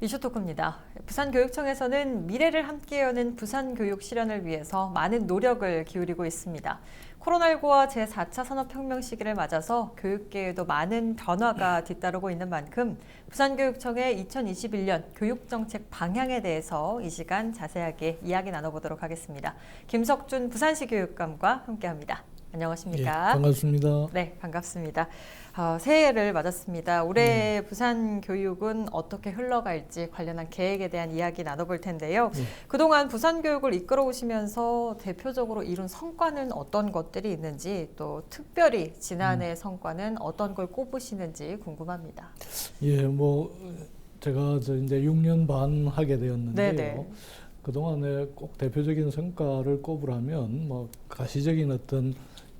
이슈토크입니다. 부산교육청에서는 미래를 함께 여는 부산교육 실현을 위해서 많은 노력을 기울이고 있습니다. 코로나19와 제4차 산업혁명 시기를 맞아서 교육계에도 많은 변화가 뒤따르고 있는 만큼 부산교육청의 2021년 교육정책 방향에 대해서 이 시간 자세하게 이야기 나눠보도록 하겠습니다. 김석준 부산시 교육감과 함께합니다. 안녕하십니까? 예, 반갑습니다. 네, 반갑습니다. 새해를 맞았습니다. 올해 부산 교육은 어떻게 흘러갈지 관련한 계획에 대한 이야기 나눠볼 텐데요. 그동안 부산 교육을 이끌어 오시면서 대표적으로 이룬 성과는 어떤 것들이 있는지, 또 특별히 지난해 성과는 어떤 걸 꼽으시는지 궁금합니다. 예, 제가 이제 6년 반 하게 되었는데요. 네네. 그동안에 꼭 대표적인 성과를 꼽으라면 가시적인 어떤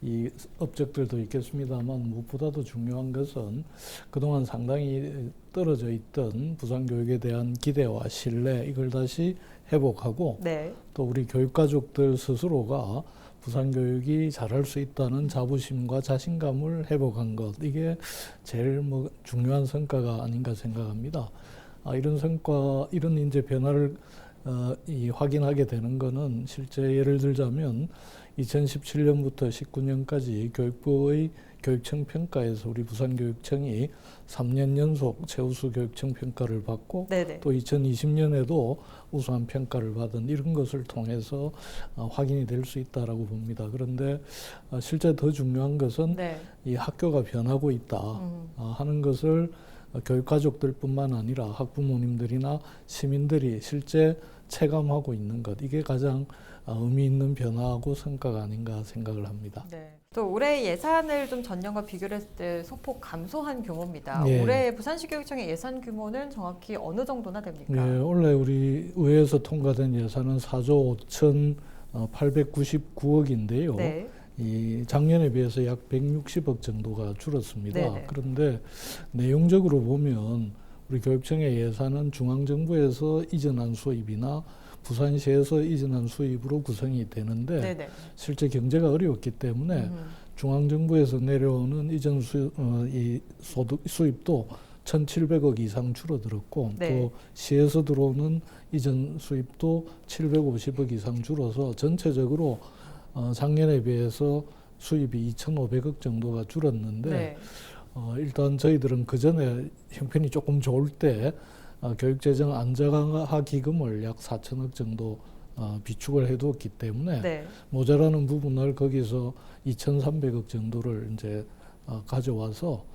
이 업적들도 있겠습니다만 무엇보다도 중요한 것은 그동안 상당히 떨어져 있던 부산 교육에 대한 기대와 신뢰, 이걸 다시 회복하고 네. 또 우리 교육가족들 스스로가 부산 교육이 잘할 수 있다는 자부심과 자신감을 회복한 것, 이게 제일 중요한 성과가 아닌가 생각합니다. 이런 성과, 이런 이제 변화를 확인하게 되는 거는 실제 예를 들자면 2017년부터 19년까지 교육부의 교육청 평가에서 우리 부산교육청이 3년 연속 최우수 교육청 평가를 받고 네네. 또 2020년에도 우수한 평가를 받은 이런 것을 통해서 확인이 될 수 있다라고 봅니다. 그런데 실제 더 중요한 것은 네. 이 학교가 변하고 있다 하는 것을 교육가족들뿐만 아니라 학부모님들이나 시민들이 실제 체감하고 있는 것, 이게 가장 의미 있는 변화하고 성과가 아닌가 생각을 합니다. 네. 또 올해 예산을 좀 전년과 비교를 했을 때 소폭 감소한 규모입니다. 네. 올해 부산시 교육청의 예산 규모는 정확히 어느 정도나 됩니까? 네, 원래 우리 의회에서 통과된 예산은 4조 5,899억인데요. 네. 이 작년에 비해서 약 160억 정도가 줄었습니다. 네네. 그런데 내용적으로 보면 우리 교육청의 예산은 중앙정부에서 이전한 수입이나 부산시에서 이전한 수입으로 구성이 되는데 네네. 실제 경제가 어려웠기 때문에 중앙정부에서 내려오는 이전 수입도 1,700억 이상 줄어들었고 네. 또 시에서 들어오는 이전 수입도 750억 이상 줄어서 전체적으로 작년에 비해서 수입이 2,500억 정도가 줄었는데 네. 일단 저희들은 그 전에 형편이 조금 좋을 때 교육재정 안정화 기금을 약 4천억 정도 비축을 해두었기 때문에 네. 모자라는 부분을 거기서 2,300억 정도를 이제 가져와서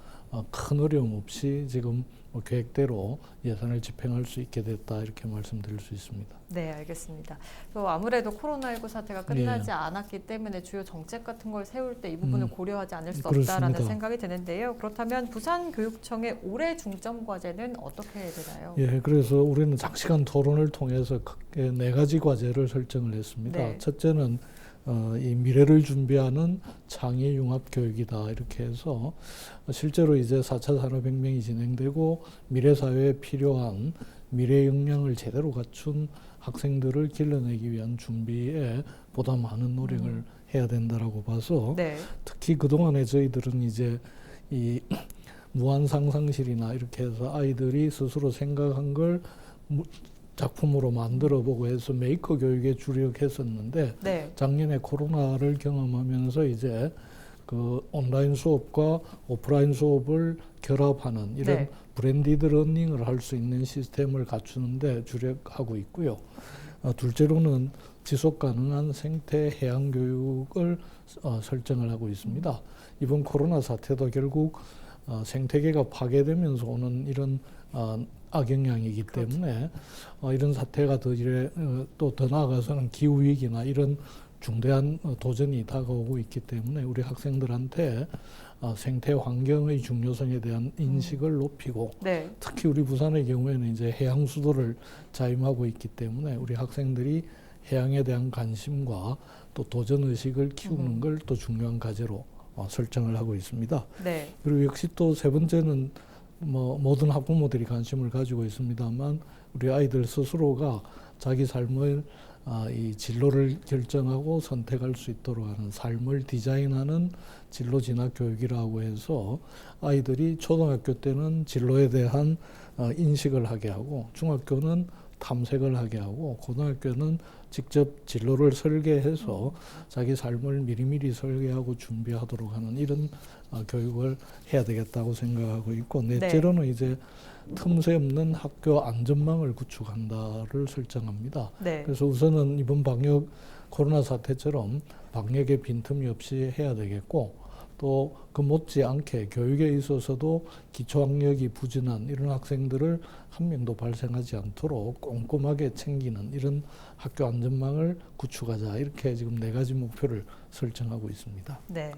큰 어려움 없이 지금 계획대로 예산을 집행할 수 있게 됐다, 이렇게 말씀드릴 수 있습니다. 네, 알겠습니다. 또 아무래도 코로나19 사태가 끝나지 않았기 때문에 주요 정책 같은 걸 세울 때 이 부분을 고려하지 않을 수 없다라는 그렇습니다. 생각이 드는데요. 그렇다면 부산교육청의 올해 중점 과제는 어떻게 되나요? 예, 그래서 우리는 장시간 토론을 통해서 크게 4가지 과제를 설정을 했습니다. 네. 첫째는 이 미래를 준비하는 창의 융합 교육이다, 이렇게 해서 실제로 이제 4차 산업혁명이 진행되고 미래 사회에 필요한 미래 역량을 제대로 갖춘 학생들을 길러내기 위한 준비에 보다 많은 노력을 해야 된다라고 봐서 네. 특히 그동안에 저희들은 이제 이 무한 상상실이나 이렇게 해서 아이들이 스스로 생각한 걸 작품으로 만들어보고 해서 메이커 교육에 주력했었는데 네. 작년에 코로나를 경험하면서 이제 그 온라인 수업과 오프라인 수업을 결합하는 이런 네. 브랜디드 러닝을 할 수 있는 시스템을 갖추는데 주력하고 있고요. 둘째로는 지속 가능한 생태 해양 교육을 설정을 하고 있습니다. 이번 코로나 사태도 결국 생태계가 파괴되면서 오는 이런 악영향이기 때문에 이런 사태가 또 더 나아가서는 기후 위기나 이런 중대한 도전이 다가오고 있기 때문에 우리 학생들한테 생태 환경의 중요성에 대한 인식을 높이고 네. 특히 우리 부산의 경우에는 이제 해양 수도를 자임하고 있기 때문에 우리 학생들이 해양에 대한 관심과 또 도전 의식을 키우는 걸 또 중요한 과제로 설정을 하고 있습니다. 네. 그리고 역시 또 세 번째는 모든 학부모들이 관심을 가지고 있습니다만 우리 아이들 스스로가 자기 삶을 이 진로를 결정하고 선택할 수 있도록 하는 삶을 디자인하는 진로 진학 교육이라고 해서 아이들이 초등학교 때는 진로에 대한 인식을 하게 하고, 중학교는 탐색을 하게 하고, 고등학교는 직접 진로를 설계해서 자기 삶을 미리미리 설계하고 준비하도록 하는 이런 교육을 해야 되겠다고 생각하고 있고, 넷째로는 이제 틈새 없는 학교 안전망을 구축한다를 설정합니다. 네. 그래서 우선은 이번 방역 코로나 사태처럼 방역에 빈틈이 없이 해야 되겠고, 또 그 못지않게 교육에 있어서도 기초학력이 부진한 이런 학생들을 한 명도 발생하지 않도록 꼼꼼하게 챙기는 이런 학교 안전망을 구축하자, 이렇게 지금 4가지 목표를 설정하고 있습니다. 네.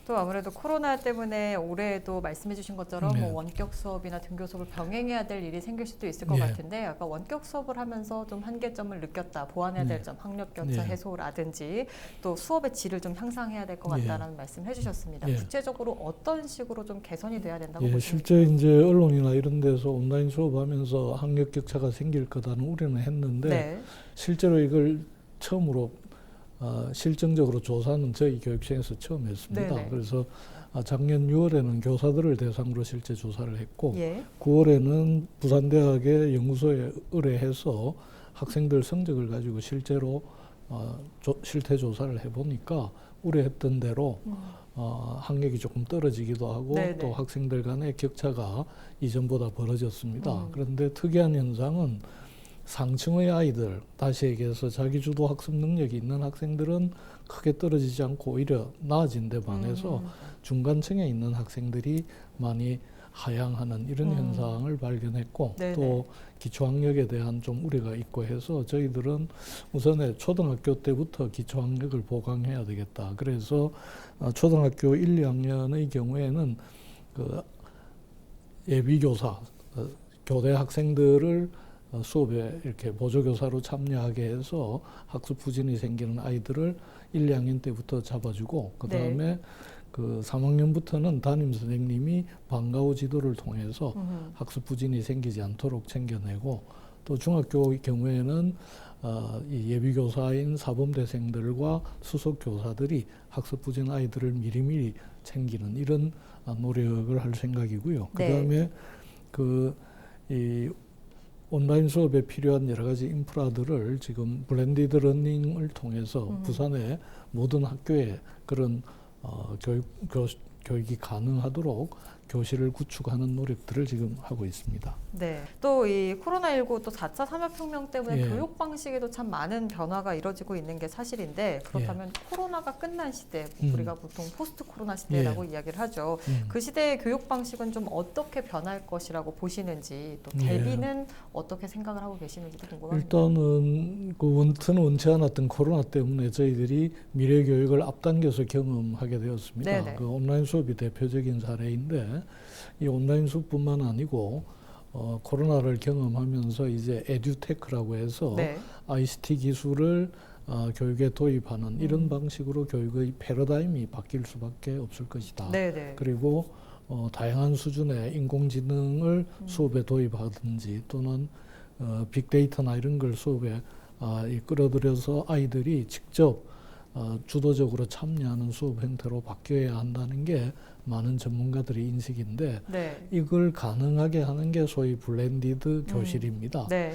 또 아무래도 코로나 때문에 올해도 말씀해 주신 것처럼 네. 뭐 원격 수업이나 등교 수업을 병행해야 될 일이 생길 수도 있을 것 네. 같은데, 아까 원격 수업을 하면서 좀 한계점을 느꼈다, 보완해야 될 점, 학력 격차 네. 해소라든지 또 수업의 질을 좀 향상해야 될 것 같다라는 말씀 해주셨습니다. 네. 구체적으로 어떤 식으로 좀 개선이 돼야 된다고 예, 보십니까? 실제 이제 언론이나 이런 데서 온라인 수업하면서 학력 격차가 생길 거다는 우려는 했는데, 네. 실제로 이걸 처음으로 실증적으로 조사는 저희 교육청에서 처음 했습니다. 네네. 그래서 작년 6월에는 교사들을 대상으로 실제 조사를 했고, 예. 9월에는 부산대학의 연구소에 의뢰해서 학생들 성적을 가지고 실제로 실태 조사를 해보니까 우려했던 대로 학력이 조금 떨어지기도 하고, 네네. 또 학생들 간의 격차가 이전보다 벌어졌습니다. 음. 그런데 특이한 현상은 상층의 아이들, 다시 얘기해서 자기주도 학습 능력이 있는 학생들은 크게 떨어지지 않고 오히려 나아진 데 반해서 중간층에 있는 학생들이 많이 하향하는 이런 현상을 발견했고, 네네. 또 기초학력에 대한 좀 우려가 있고 해서 저희들은 우선에 초등학교 때부터 기초학력을 보강해야 되겠다. 그래서 초등학교 1, 2학년의 경우에는 그 예비교사, 교대 학생들을 수업에 이렇게 보조교사로 참여하게 해서 학습 부진이 생기는 아이들을 1, 2학년 때부터 잡아주고, 그 다음에 그 3학년부터는 담임 선생님이 방과 후 지도를 통해서 학습 부진이 생기지 않도록 챙겨내고, 또 중학교의 경우에는 이 예비교사인 사범대생들과 수석교사들이 학습 부진 아이들을 미리미리 챙기는 이런 노력을 할 생각이고요. 그 다음에 이 온라인 수업에 필요한 여러 가지 인프라들을 지금 블렌디드 러닝을 통해서 부산의 모든 학교에 그런 교육이 가능하도록 교실을 구축하는 노력들을 지금 하고 있습니다. 네. 또 이 코로나19 또 4차 산업혁명 때문에 예. 교육 방식에도 참 많은 변화가 이루어지고 있는 게 사실인데, 그렇다면 코로나가 끝난 시대, 우리가 보통 포스트 코로나 시대라고 이야기를 하죠. 그 시대의 교육 방식은 좀 어떻게 변할 것이라고 보시는지, 또 대비는 어떻게 생각을 하고 계시는지도 궁금합니다. 일단은 그 원치 않았던 코로나 때문에 저희들이 미래 교육을 앞당겨서 경험하게 되었습니다. 네네. 그 온라인 수업이 대표적인 사례인데, 이 온라인 수업뿐만 아니고 코로나를 경험하면서 이제 에듀테크라고 해서 네. ICT 기술을 교육에 도입하는 이런 방식으로 교육의 패러다임이 바뀔 수밖에 없을 것이다. 네네. 그리고 다양한 수준의 인공지능을 수업에 도입하든지, 또는 빅데이터나 이런 걸 수업에 끌어들여서 아이들이 직접 주도적으로 참여하는 수업 형태로 바뀌어야 한다는 게 많은 전문가들의 인식인데, 네. 이걸 가능하게 하는 게 소위 블렌디드 교실입니다. 네.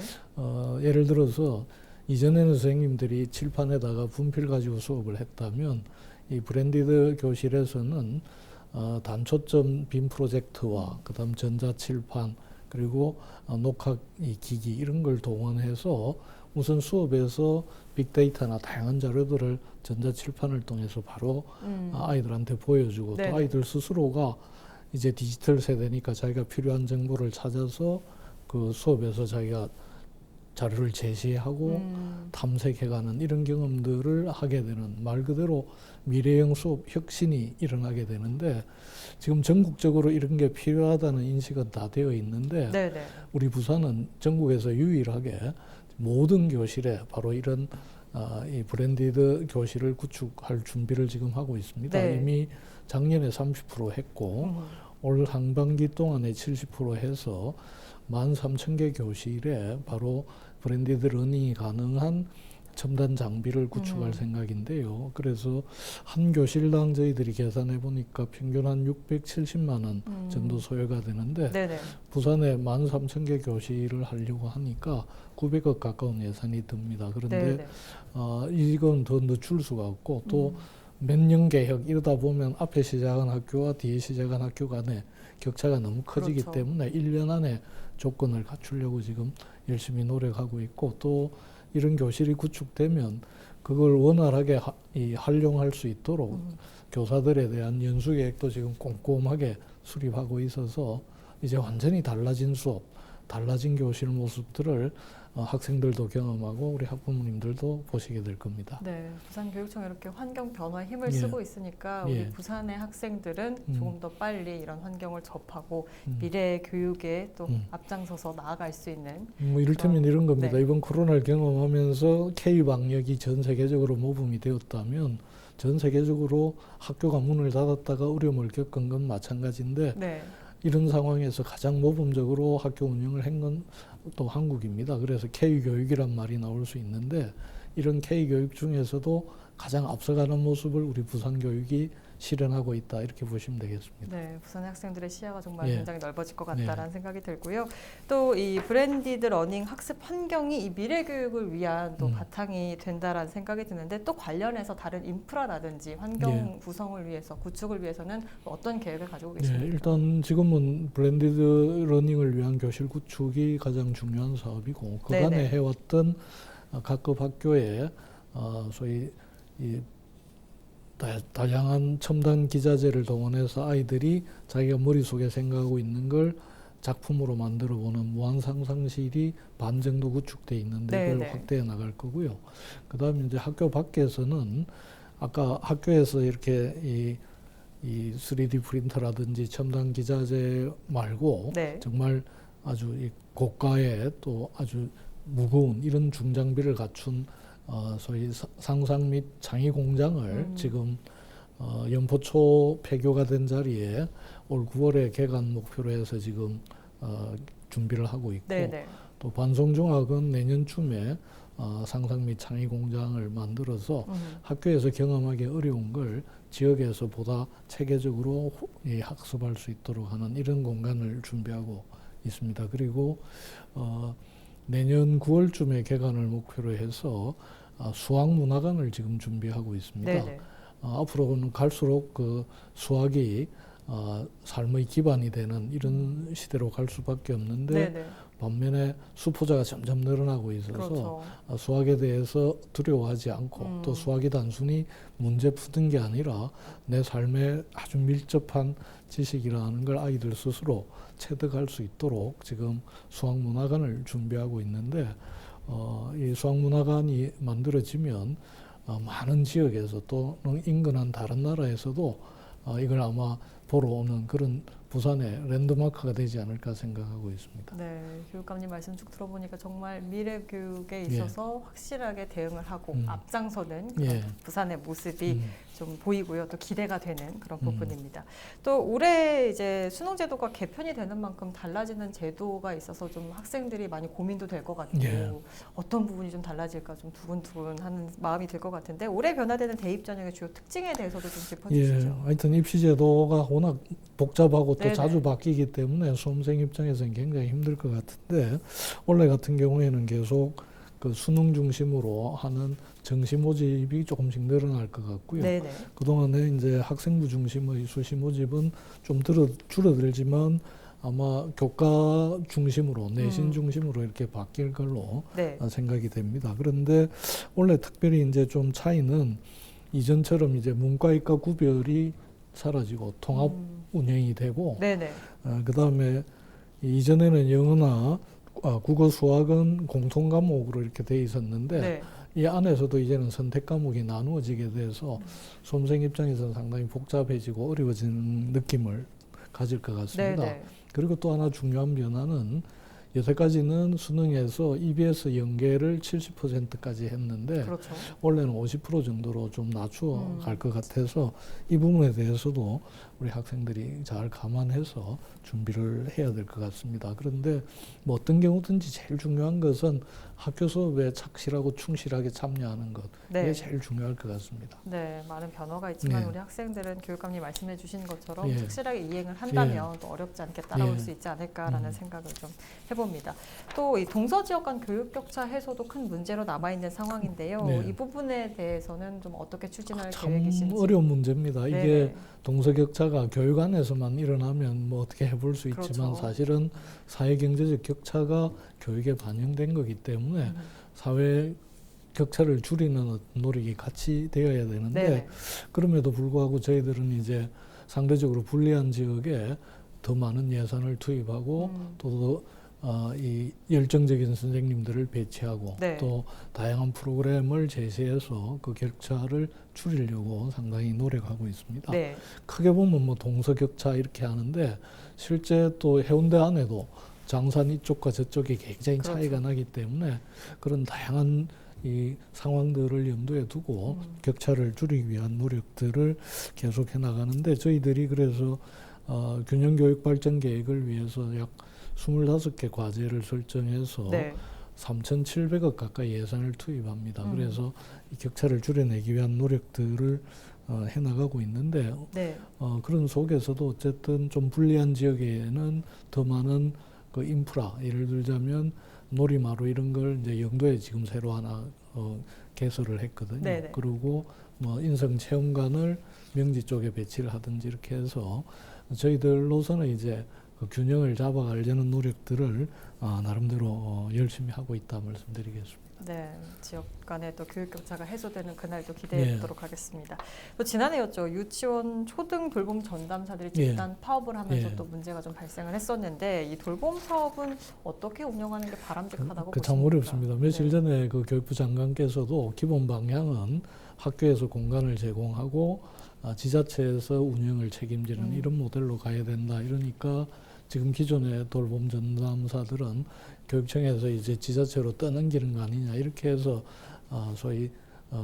예를 들어서 이전에는 선생님들이 칠판에다가 분필 가지고 수업을 했다면, 이 블렌디드 교실에서는 단초점 빔 프로젝트와 그다음 전자칠판, 그리고 녹화 기기 이런 걸 동원해서 우선 수업에서 빅데이터나 다양한 자료들을 전자칠판을 통해서 바로 아이들한테 보여주고, 네네. 또 아이들 스스로가 이제 디지털 세대니까 자기가 필요한 정보를 찾아서 그 수업에서 자기가 자료를 제시하고 탐색해가는 이런 경험들을 하게 되는, 말 그대로 미래형 수업 혁신이 일어나게 되는데, 지금 전국적으로 이런 게 필요하다는 인식은 다 되어 있는데, 네네. 우리 부산은 전국에서 유일하게 모든 교실에 바로 이런 이 브랜디드 교실을 구축할 준비를 지금 하고 있습니다. 네. 이미 작년에 30% 했고 올 상반기 동안에 70% 해서 13,000개 교실에 바로 브랜디드 러닝이 가능한 첨단 장비를 구축할 생각인데요. 그래서 한 교실당 저희들이 계산해 보니까 평균 한 670만 원 정도 소요가 되는데 네네. 부산에 13,000개 교실을 하려고 하니까 900억 가까운 예산이 듭니다. 그런데 네네. 이건 더 늦출 수가 없고 또 몇 년 계획 이러다 보면 앞에 시작한 학교와 뒤에 시작한 학교 간에 격차가 너무 커지기 그렇죠. 때문에 1년 안에 조건을 갖추려고 지금 열심히 노력하고 있고 또 이런 교실이 구축되면 그걸 원활하게 활용할 수 있도록 교사들에 대한 연수 계획도 지금 꼼꼼하게 수립하고 있어서 이제 완전히 달라진 수업, 달라진 교실 모습들을 학생들도 경험하고 우리 학부모님들도 보시게 될 겁니다. 네, 부산교육청이 이렇게 환경 변화에 힘을 예. 쓰고 있으니까 우리 예. 부산의 학생들은 조금 더 빨리 이런 환경을 접하고 음. 미래 교육에 또 앞장서서 나아갈 수 있는 뭐 이를테면 이런 겁니다. 네. 이번 코로나를 경험하면서 K-방역이 전 세계적으로 모범이 되었다면 전 세계적으로 학교가 문을 닫았다가 어려움을 겪은 건 마찬가지인데 네. 이런 상황에서 가장 모범적으로 학교 운영을 한 건 또 한국입니다. 그래서 K-교육이란 말이 나올 수 있는데 이런 K-교육 중에서도 가장 앞서가는 모습을 우리 부산교육이 실현하고 있다 이렇게 보시면 되겠습니다. 네, 부산의 학생들의 시야가 정말 예. 굉장히 넓어질 것 같다라는 네. 생각이 들고요. 또 이 브랜디드 러닝 학습 환경이 이 미래 교육을 위한 또 바탕이 된다라는 생각이 드는데 또 관련해서 다른 인프라라든지 환경 예. 구성을 위해서 구축을 위해서는 어떤 계획을 가지고 네, 계십니까? 일단 지금은 블렌디드 러닝을 위한 교실 구축이 가장 중요한 사업이고 그간에 네네. 해왔던 각급 학교에 소위 이 다양한 첨단 기자재를 동원해서 아이들이 자기가 머릿속에 생각하고 있는 걸 작품으로 만들어보는 무한 상상실이 반 정도 구축돼 있는데 그걸 네네. 확대해 나갈 거고요. 그다음에 이제 학교 밖에서는 아까 학교에서 이렇게 이 3D 프린터라든지 첨단 기자재 말고 네. 정말 아주 이 고가의 또 아주 무거운 이런 중장비를 갖춘 소위 상상 및 창의 공장을 지금 연포초 폐교가 된 자리에 올 9월에 개관 목표로 해서 지금 준비를 하고 있고 네네. 또 반송중학은 내년쯤에 상상 및 창의 공장을 만들어서 학교에서 경험하기 어려운 걸 지역에서 보다 체계적으로 학습할 수 있도록 하는 이런 공간을 준비하고 있습니다. 그리고 내년 9월쯤에 개관을 목표로 해서 수학문화관을 지금 준비하고 있습니다. 네네. 앞으로는 갈수록 그 수학이 삶의 기반이 되는 이런 시대로 갈 수밖에 없는데 네네. 반면에 수포자가 점점 늘어나고 있어서 그렇죠. 수학에 대해서 두려워하지 않고 또 수학이 단순히 문제 푸는 게 아니라 내 삶에 아주 밀접한 지식이라는 걸 아이들 스스로 체득할 수 있도록 지금 수학문화관을 준비하고 있는데 이 수학문화관이 만들어지면 많은 지역에서 또는 인근한 다른 나라에서도 이걸 아마 보러 오는 그런 부산의 랜드마크가 되지 않을까 생각하고 있습니다. 네, 교육감님 말씀 쭉 들어보니까 정말 미래 교육에 있어서 확실하게 대응을 하고 앞장서는 그런 예. 부산의 모습이 좀 보이고요. 또 기대가 되는 그런 부분입니다. 또 올해 이제 수능 제도가 개편이 되는 만큼 달라지는 제도가 있어서 좀 학생들이 많이 고민도 될 것 같고 예. 어떤 부분이 좀 달라질까 좀 두근두근하는 마음이 들 것 같은데 올해 변화되는 대입 전형의 주요 특징에 대해서도 좀 짚어주시죠. 예, 하여튼 입시 제도가 워낙 복잡하고 또 네네. 자주 바뀌기 때문에 수험생 입장에서는 굉장히 힘들 것 같은데 올해 같은 경우에는 계속 그 수능 중심으로 하는 정시 모집이 조금씩 늘어날 것 같고요. 네네. 그동안에 이제 학생부 중심의 수시 모집은 좀 줄어들지만 아마 교과 중심으로 내신 중심으로 이렇게 바뀔 걸로 네. 생각이 됩니다. 그런데 원래 특별히 이제 좀 차이는 이전처럼 이제 문과이과 구별이 사라지고 통합 운영이 되고 네네. 그다음에 이전에는 영어나 국어 수학은 공통 과목으로 이렇게 돼 있었는데 네. 이 안에서도 이제는 선택 과목이 나누어지게 돼서 수험생 입장에서는 상당히 복잡해지고 어려워지는 느낌을 가질 것 같습니다. 네네. 그리고 또 하나 중요한 변화는 여태까지는 수능에서 EBS 연계를 70%까지 했는데 그렇죠. 원래는 50% 정도로 좀 낮추어 갈 것 같아서 이 부분에 대해서도 우리 학생들이 잘 감안해서 준비를 해야 될 것 같습니다. 그런데 뭐 어떤 경우든지 제일 중요한 것은 학교 수업에 착실하고 충실하게 참여하는 것, 네. 이게 제일 중요할 것 같습니다. 네, 많은 변화가 있지만 네. 우리 학생들은 교육감님 말씀해 주신 것처럼 예. 착실하게 이행을 한다면 또 어렵지 않게 따라올 예. 수 있지 않을까라는 생각을 좀 해봅니다. 또 이 동서 지역 간 교육 격차 해소도 큰 문제로 남아 있는 상황인데요. 네. 이 부분에 대해서는 좀 어떻게 추진할 참 계획이신지. 어려운 문제입니다. 네네. 이게 동서격차가 교육 안에서만 일어나면 뭐 어떻게 해볼 수 있지만 그렇죠. 사실은 사회경제적 격차가 교육에 반영된 거기 때문에 사회 격차를 줄이는 어떤 노력이 같이 되어야 되는데 네네. 그럼에도 불구하고 저희들은 이제 상대적으로 불리한 지역에 더 많은 예산을 투입하고 또 이 열정적인 선생님들을 배치하고 네. 또 다양한 프로그램을 제시해서 그 격차를 줄이려고 상당히 노력하고 있습니다. 네. 크게 보면 뭐 동서격차 이렇게 하는데 실제 또 해운대 안에도 장산 이쪽과 저쪽이 굉장히 그렇죠. 차이가 나기 때문에 그런 다양한 이 상황들을 염두에 두고 격차를 줄이기 위한 노력들을 계속해 나가는데 저희들이 그래서 균형교육 발전 계획을 위해서 약 25개 과제를 설정해서 네. 3,700억 가까이 예산을 투입합니다. 그래서 이 격차를 줄여내기 위한 노력들을 해나가고 있는데 네. 그런 속에서도 어쨌든 좀 불리한 지역에는 더 많은 그 인프라, 예를 들자면 놀이마루 이런 걸 이제 영도에 지금 새로 하나 개설을 했거든요. 네네. 그리고 뭐 인성체험관을 명지 쪽에 배치를 하든지 이렇게 해서 저희들로서는 이제 그 균형을 잡아가려는 노력들을 나름대로 열심히 하고 있다 말씀드리겠습니다. 네, 지역 간의 또 교육 격차가 해소되는 그날도 기대해 보도록 하겠습니다. 또 지난해였죠. 유치원 초등 돌봄 전담사들이 집단 파업을 하면서 또 문제가 좀 발생을 했었는데 이 돌봄 사업은 어떻게 운영하는 게 바람직하다고 보십니까? 참 어렵습니다. 며칠 전에 그 교육부 장관께서도 기본 방향은 학교에서 공간을 제공하고 지자체에서 운영을 책임지는 이런 모델로 가야 된다. 이러니까 지금 기존의 돌봄 전담사들은 교육청에서 이제 지자체로 떠넘기는 거 아니냐 이렇게 해서 소위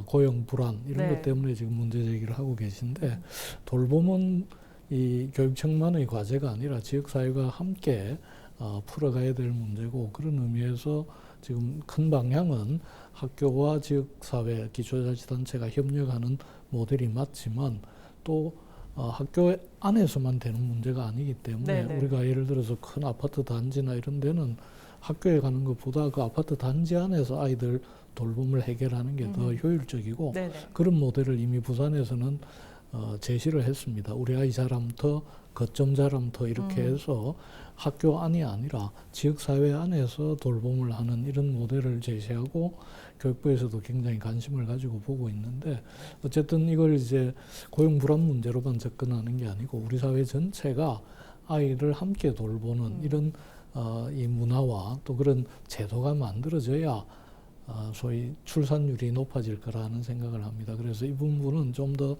고용 불안 이런 것 때문에 지금 문제 제기를 하고 계신데 돌봄은 이 교육청만의 과제가 아니라 지역사회가 함께 풀어가야 될 문제고 그런 의미에서 지금 큰 방향은 학교와 지역사회, 기초자치단체가 협력하는 모델이 맞지만 또 학교 안에서만 되는 문제가 아니기 때문에 우리가 예를 들어서 큰 아파트 단지나 이런 데는 학교에 가는 것보다 그 아파트 단지 안에서 아이들 돌봄을 해결하는 게 더 효율적이고 그런 모델을 이미 부산에서는 제시를 했습니다. 우리 아이 잘함터, 거점 잘함터 이렇게 해서 학교 안이 아니라 지역사회 안에서 돌봄을 하는 이런 모델을 제시하고 교육부에서도 굉장히 관심을 가지고 보고 있는데 어쨌든 이걸 이제 고용 불안 문제로만 접근하는 게 아니고 우리 사회 전체가 아이를 함께 돌보는 이런 이 문화와 또 그런 제도가 만들어져야 소위 출산율이 높아질 거라는 생각을 합니다. 그래서 이 부분은 좀 더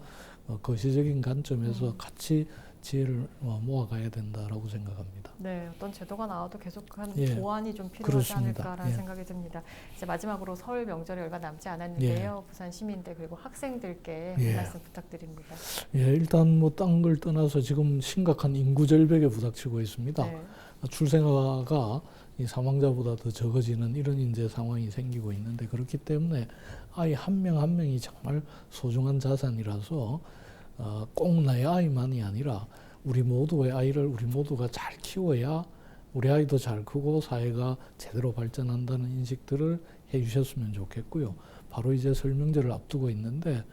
거시적인 관점에서 같이 지혜를 모아가야 된다라고 생각합니다. 네, 어떤 제도가 나와도 계속한 보완이 좀 필요하지 그렇습니다. 않을까라는 생각이 듭니다. 이제 마지막으로 설 명절이 얼마 남지 않았는데요. 부산 시민들 그리고 학생들께 한 말씀 부탁드립니다. 일단 뭐 딴 걸 떠나서 지금 심각한 인구 절벽에 부닥치고 있습니다. 출생아가 이 사망자보다 더 적어지는 이런 이제 상황이 생기고 있는데 그렇기 때문에 아이 한 명 한 명이 정말 소중한 자산이라서 꼭 나의 아이만이 아니라 우리 모두의 아이를 우리 모두가 잘 키워야 우리 아이도 잘 크고 사회가 제대로 발전한다는 인식들을 해주셨으면 좋겠고요. 바로 이제 설 명절을 앞두고 있는데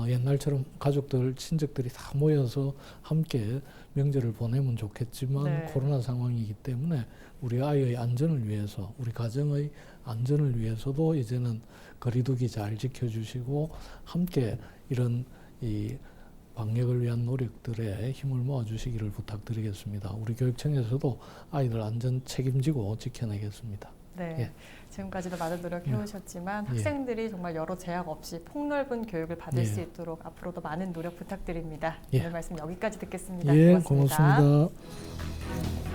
옛날처럼 가족들, 친척들이 다 모여서 함께 명절을 보내면 좋겠지만 코로나 상황이기 때문에 우리 아이의 안전을 위해서, 우리 가정의 안전을 위해서도 이제는 거리두기 잘 지켜주시고 함께 이런 이 방역을 위한 노력들에 힘을 모아주시기를 부탁드리겠습니다. 우리 교육청에서도 아이들 안전 책임지고 지켜내겠습니다. 네, 지금까지도 많은 노력해 오셨지만 학생들이 정말 여러 제약 없이 폭넓은 교육을 받을 수 있도록 앞으로도 많은 노력 부탁드립니다. 오늘 말씀 여기까지 듣겠습니다. 고맙습니다. 고맙습니다.